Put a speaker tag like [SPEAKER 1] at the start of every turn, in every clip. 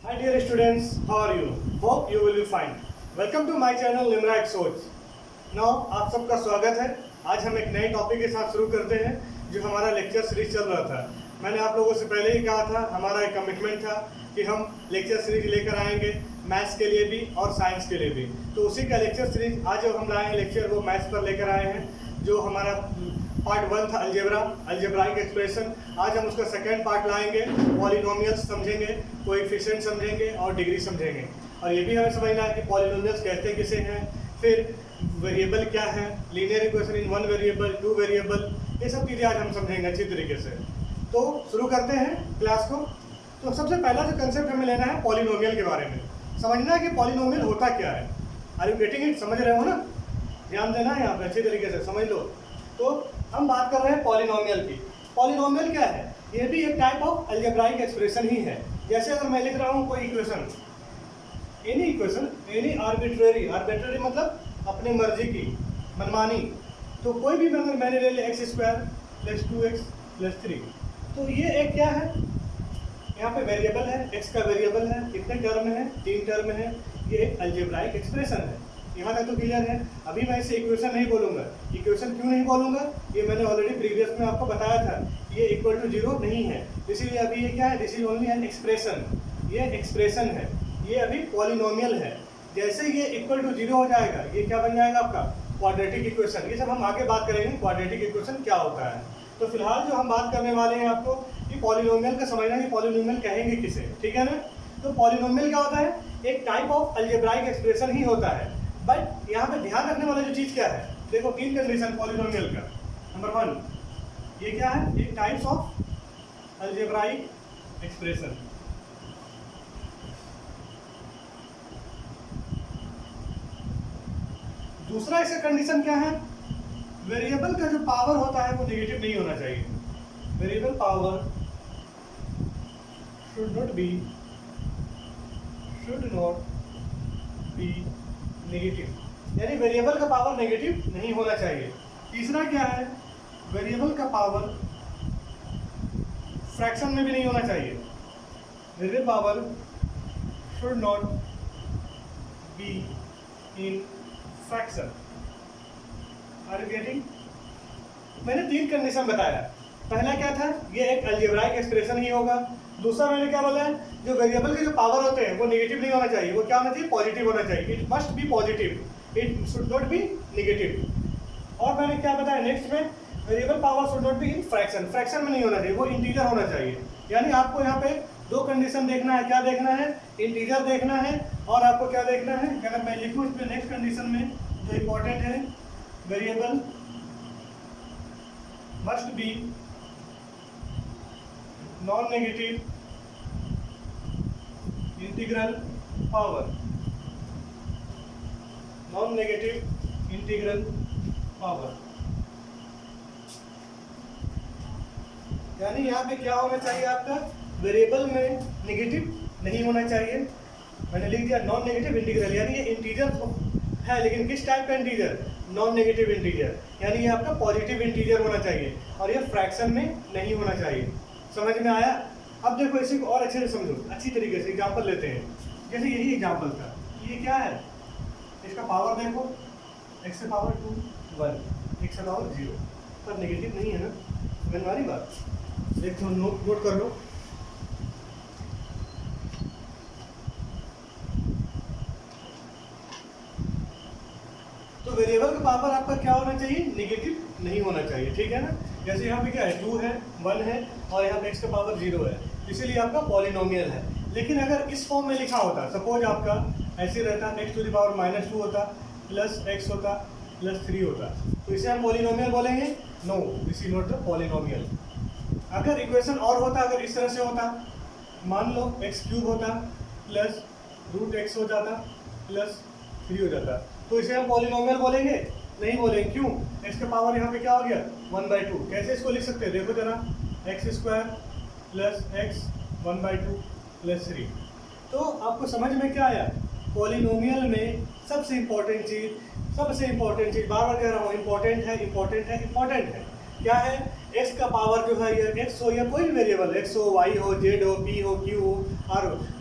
[SPEAKER 1] Hi dear students, how are you? Hope you will be fine. Welcome to my channel लिमराइट सोच. Now आप सबका स्वागत है. आज हम एक नए टॉपिक के साथ शुरू करते हैं जो हमारा लेक्चर सीरीज चल रहा था. मैंने आप लोगों से पहले ही कहा था, हमारा एक कमिटमेंट था कि हम लेक्चर सीरीज लेकर आएंगे मैथ्स के लिए भी और साइंस के लिए भी. तो उसी का लेक्चर सीरीज आज जो हम लाए हैं लेक्चर वो मैथ्स पर लेकर आए हैं. जो हमारा पार्ट 1 था अलजेब्राइक एक्सप्रेशन. आज हम उसका सेकेंड पार्ट लाएंगे. पॉलिनोमियल्स समझेंगे, कोएफिशिएंट समझेंगे और डिग्री समझेंगे. और ये भी हमें समझना है कि पॉलिनोमियल्स कहते किसे हैं, फिर वेरिएबल क्या है, linear equation in one variable, two variable, ये सब चीज़ें आज हम समझेंगे अच्छी तरीके से. तो शुरू करते हैं क्लास को. तो सबसे पहला जो कंसेप्ट हमें लेना है पॉलिनोमियल के बारे में. समझना है कि पॉलिनोमियल होता क्या है. Are you getting it? समझ रहे हो ना? ध्यान देना है यहाँ पे, अच्छी तरीके से समझ लो. तो हम बात कर रहे हैं पॉलिनोमियल की. पॉलिनोमियल क्या है? ये भी एक टाइप ऑफ अलजेब्राइक एक्सप्रेशन ही है. जैसे अगर मैं लिख रहा हूँ कोई equation, any equation, any arbitrary, arbitrary मतलब अपनी मर्जी की, मनमानी. तो कोई भी अगर मैंने ले लिया x² + 2x + 3, तो ये एक क्या है, यहाँ पे वेरिएबल है, x का वेरिएबल है. कितने टर्म है? 3 टर्म है. ये एक अलजेब्राइक एक्सप्रेशन है. यहाँ तक तो क्लियर है. अभी मैं इसे इक्वेशन नहीं बोलूँगा. इक्वेशन क्यों नहीं बोलूँगा? ये मैंने ऑलरेडी प्रीवियस में आपको बताया था. ये इक्वल टू 0 नहीं है, इसीलिए अभी ये क्या है, this is only an expression. ये एक्सप्रेशन है, ये अभी पॉलिनोमियल है. जैसे ये इक्वल टू 0 हो जाएगा, ये क्या बन जाएगा आपका क्वाड्रेटिक इक्वेशन. ये सब हम आगे बात करेंगे क्वाड्रेटिक इक्वेशन क्या होता है. तो फिलहाल जो हम बात करने वाले हैं आपको कि पॉलिनोमियल का समझना कि पॉलिनोमियल कहेंगे किसे. ठीक है ना? तो पॉलिनोमियल क्या होता है? एक टाइप ऑफ अलजेब्राइक एक्सप्रेशन ही होता है. बट यहाँ पे ध्यान रखने वाला जो चीज़ क्या है, देखो 3 कंडीशन पॉलिनोमियल का. नंबर 1, ये क्या है, एक टाइप्स ऑफ अलजेब्राइक एक्सप्रेशन. दूसरा इसका कंडीशन क्या है, वेरिएबल का जो पावर होता है वो नेगेटिव नहीं होना चाहिए. Variable power should not B negative, यानी वेरिएबल का पावर नेगेटिव नहीं होना चाहिए. तीसरा क्या है, वेरिएबल का पावर फ्रैक्शन में भी नहीं होना चाहिए. Variable power should not be in fraction. Are you getting? मैंने 3 कंडीशन बताया. पहला क्या था, ये एक अलजेब्राइक एक्सप्रेशन ही होगा. दूसरा मैंने क्या बोला है, जो वेरिएबल के जो पावर होते हैं वो नेगेटिव नहीं होना चाहिए. वो क्या होना चाहिए, पॉजिटिव होना चाहिए. It must be positive, it should not B negative. और मैंने क्या बताया नेक्स्ट में, variable power should not be in fraction. Fraction में नहीं होना चाहिए, वो इंटीजर होना चाहिए. यानी आपको यहाँ पे 2 कंडीशन देखना है. क्या देखना है? इंटीजर देखना है. और आपको क्या देखना है, अगर मैं लिखूँ इस पर नेक्स्ट कंडीशन में जो इंपॉर्टेंट है, variable must be non negative integral power. Non negative integral power यानी यहाँ पे क्या होना चाहिए आपका, वेरिएबल में नेगेटिव नहीं होना चाहिए. मैंने लिख दिया नॉन नेगेटिव इंटीग्रल, यानी ये इंटीजर है, लेकिन किस टाइप का इंटीजर, नॉन नेगेटिव इंटीजर. यानी ये आपका पॉजिटिव इंटीजर होना चाहिए और ये फ्रैक्शन में नहीं होना चाहिए. समझ में आया? अब देखो इसी को और अच्छे से समझो, अच्छी तरीके से एग्जांपल लेते हैं. जैसे यही एग्जांपल था, ये क्या है, इसका पावर देखो, x से पावर 2 1, x से पावर 0, पर नेगेटिव नहीं है ना. समझ में आ रही बात? एक तो नोट कर लो. तो वेरिएबल का पावर आपका क्या होना चाहिए, नेगेटिव नहीं होना चाहिए. ठीक है ना? जैसे यहाँ पे क्या है, 2 है, 1 है और यहाँ पे x का पावर 0 है, इसीलिए आपका पॉलिनोमियल है. लेकिन अगर इस फॉर्म में लिखा होता, सपोज आपका ऐसे रहता, x⁻² होता, प्लस x होता, प्लस 3 होता, तो इसे हम पॉलिनोमियल बोलेंगे? No, this is not the polynomial. अगर इक्वेशन और होता, अगर इस तरह से होता, मान लो x³ होता प्लस √x हो जाता प्लस 3 हो जाता, तो इसे हम पॉलिनोमियल बोलेंगे? नहीं बोलेंगे. क्यों? x का पावर यहाँ पे क्या हो गया, 1/2. कैसे इसको लिख सकते हैं, देखो जरा, x² प्लस x 1/2 प्लस 3. तो आपको समझ में क्या आया, पॉलिनोमियल में सबसे इम्पोर्टेंट चीज़, बार बार कह रहा हूँ, इम्पोर्टेंट है. क्या है, x का पावर जो है, या x हो या कोई भी वेरिएबल, x हो, y हो, z हो, p हो, q हो, r हो,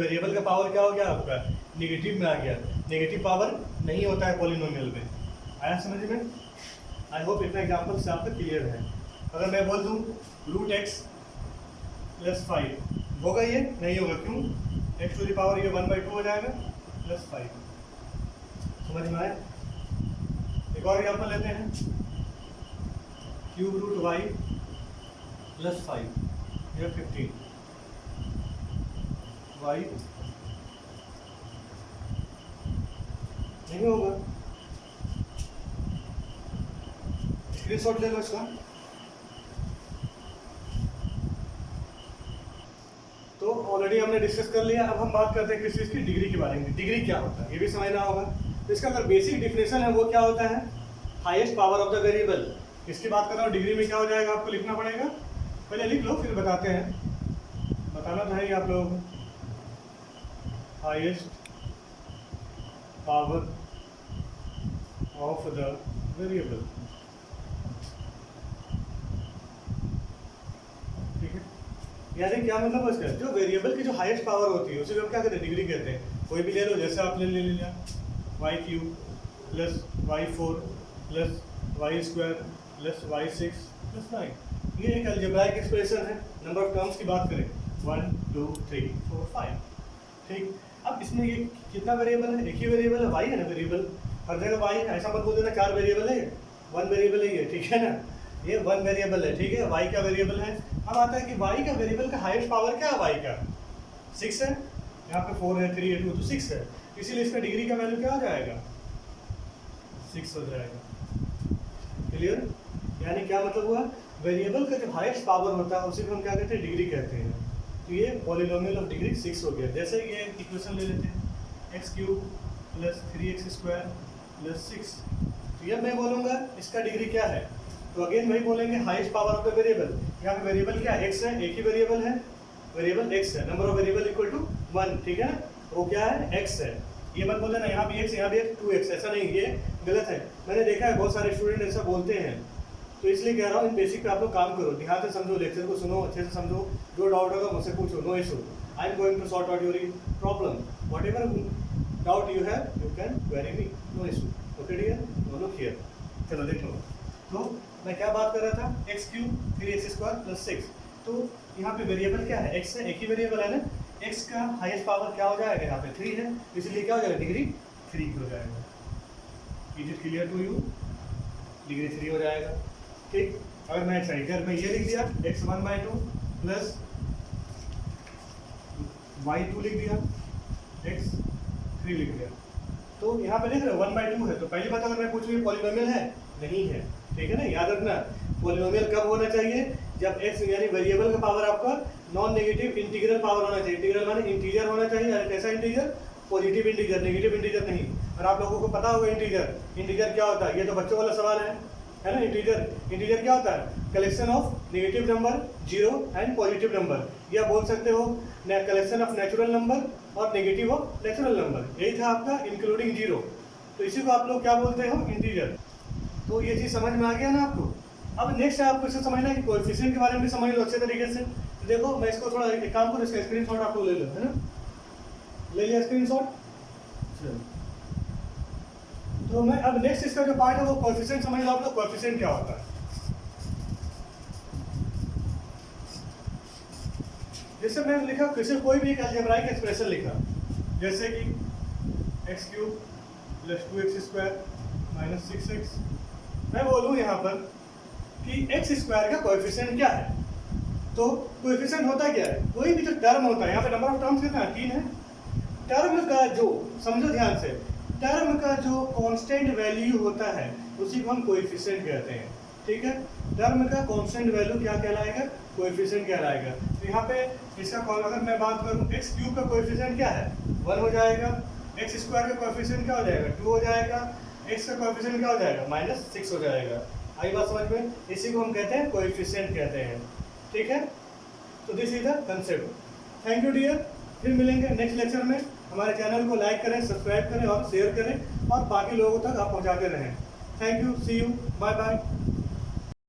[SPEAKER 1] वेरिएबल का पावर क्या हो गया आपका, नेगेटिव में आ गया। नेगेटिव पावर नहीं होता है पॉलिनोमियल में। आया समझ में? आई होप इतना एग्जाम्पल से आपको क्लियर है। अगर मैं बोल दूँ रूट एक्स प्लस 5 होगा, ये नहीं होगा। क्यों? एक्स टू द पावर ये 1/2 हो जाएगा प्लस 5। समझ में आया? एक और एग्जाम्पल लेते हैं, क्यूब रूट वाई प्लस 5 या 15 वाई नहीं होगा। स्क्रीनशॉट ले लो इसका। तो ऑलरेडी हमने डिस्कस कर लिया। अब हम बात करते हैं किस चीज़ की, डिग्री के बारे में। डिग्री क्या होता है ये भी समझना होगा। तो इसका अगर बेसिक डिफिनेशन है वो क्या होता है, highest power of the variable. किसकी बात कर रहा हूँ, डिग्री में क्या हो जाएगा आपको लिखना पड़ेगा। पहले लिख लो फिर बताते हैं, बताना तो है ही आप लोगों को। Highest power of the variable, ठीक है। यानी क्या मतलब है इसका, जो वेरिएबल की जो हाईएस्ट पावर होती है उसे हम क्या कहते हैं, डिग्री कहते हैं। कोई भी ले लो, जैसे आपने ले लिया y³ plus y4 plus y² plus y6 plus 9। ये एक अलजेब्राइक एक्सप्रेशन है। नंबर ऑफ टर्म्स की बात करें 1 2 3 4 5, ठीक। अब इसमें ये कितना वेरिएबल है, एक ही वेरिएबल है, y है ना वेरिएबल, हर जगह y है। ऐसा मत बोल देना 4 वेरिएबल है, 1 वेरिएबल है ये, ठीक है ना। ये 1 वेरिएबल है, ठीक है। y का वेरिएबल है। अब आता है कि y का वेरिएबल का हाईएस्ट पावर क्या है, y का 6 है। यहाँ पे 4 है, 3 है, 2 तो 6 है, इसीलिए इसका डिग्री का वैल्यू क्या हो जाएगा, 6 हो जाएगा। क्लियर? यानी क्या मतलब हुआ, वेरिएबल का जो हाईएस्ट पावर होता है उसे हम क्या कहते हैं, डिग्री कहते हैं। तो ये पॉलिनोमियल ऑफ डिग्री 6 हो गया। जैसे ये इक्वेशन ले लेते हैं, x³ प्लस 3x² प्लस 6। तो ये मैं बोलूँगा इसका डिग्री क्या है, तो अगेन वही बोलेंगे highest power of the variable. यहाँ पे वेरिएबल क्या है, x है, एक ही वेरिएबल है, वेरिएबल x है। Number of variable equal to 1, ठीक है ना। वो क्या है, x है। ये मत बोलना यहाँ भी x, यहाँ भी 2x, ऐसा नहीं, ये गलत है। मैंने देखा है बहुत सारे स्टूडेंट ऐसा बोलते हैं, तो इसलिए कह रहा हूँ इन बेसिक पे आप लोग काम करो, ध्यान से समझो, लेक्चर को सुनो, अच्छे से समझो। जो डाउट होगा मुझसे पूछो, no issue, I am going to sort out your problem. Whatever doubt you have you can query me, no issue. Okay dear, दोनों क्लियर। चलो देख लो। तो मैं क्या बात कर रहा था, x³ 3x² प्लस 6। तो यहाँ पे वेरिएबल क्या है, x है, एक ही वेरिएबल है ना। x का हाईएस्ट पावर क्या हो जाएगा, यहाँ पे 3 है, इसलिए क्या हो जाएगा, डिग्री 3 हो जाएगा। Is it clear to you? Degree 3 हो जाएगा, ठीक। अगर मैं साइड में ये लिख दिया x1/2 प्लस y2 लिख दिया, x3 लिख दिया, तो यहाँ पे देख रहे हो 1/2 है। तो पहली बात अगर मैं पूछूँ ये पॉलिनोमियल है, नहीं है, ठीक है ना। याद रखना पॉलिनोमियल कब होना चाहिए, जब x यानी वेरिएबल का पावर आपका नॉन नेगेटिव इंटीग्रल पावर होना चाहिए। इंटीग्रल माने इंटीजर होना चाहिए। कैसा integer, positive integer, negative integer नहीं। और आप लोगों को पता होगा इंटीजर क्या होता है, ये तो बच्चों वाला सवाल है, है ना। इंटीजर क्या होता है? Collection of negative number, zero and positive number, या बोल सकते हो कलेक्शन ऑफ नेचुरल नंबर और नेगेटिव ऑफ नेचुरल नंबर। यही था आपका इंक्लूडिंग जीरो। तो इसी को आप लोग क्या बोलते हो? इंटीजर। तो ये चीज़ समझ में आ गया ना आपको। अब नेक्स्ट आपको इसे समझना है कि कोएफिशिएंट के बारे में भी समझ लो अच्छे तरीके से। देखो मैं इसको थोड़ा एक काम करूँ, इसका स्क्रीनशॉट आप लोग ले लो, है ना। ले लिया स्क्रीनशॉट। तो मैं अब नेक्स्ट इसका जो पार्ट है वो कोएफिशिएंट समझ लो आप लोग। कोएफिशिएंट क्या होता है? जैसे मैंने लिखा किसी कोई भी एक अलजेब्राइक एक्सप्रेशन लिखा, जैसे कि x³ + 2x² - 6x, मैं बोलूँ यहाँ पर कि x² का कोएफिशिएंट क्या है। तो कोएफिशिएंट होता क्या है? कोई भी जो टर्म होता है, यहाँ पे नंबर ऑफ टर्म्स कितना है? 3 है। टर्म का जो, समझो ध्यान से, टर्म का जो कांस्टेंट वैल्यू होता है उसी को हम कोएफिशिएंट कहते हैं, ठीक है। टर्म का कांस्टेंट वैल्यू क्या कहलाएगा? कोएफिशिएंट कहलाएगा। तो यहाँ पे इसका अगर मैं बात करूँ, x³ का कोएफिशिएंट क्या है? 1 हो जाएगा। x² का कोएफिशिएंट क्या हो जाएगा? 2 हो जाएगा। x का कोएफिशिएंट क्या हो जाएगा? -6 हो जाएगा। आई बात समझ में? इसी को हम कहते हैं कोएफिशिएंट कहते हैं, ठीक है। तो this is the concept. Thank you dear. फिर मिलेंगे नेक्स्ट लेक्चर में। हमारे चैनल को लाइक करें, सब्सक्राइब करें और शेयर करें और बाकी लोगों तक आप पहुंचाते रहें। Thank you, see you, bye bye.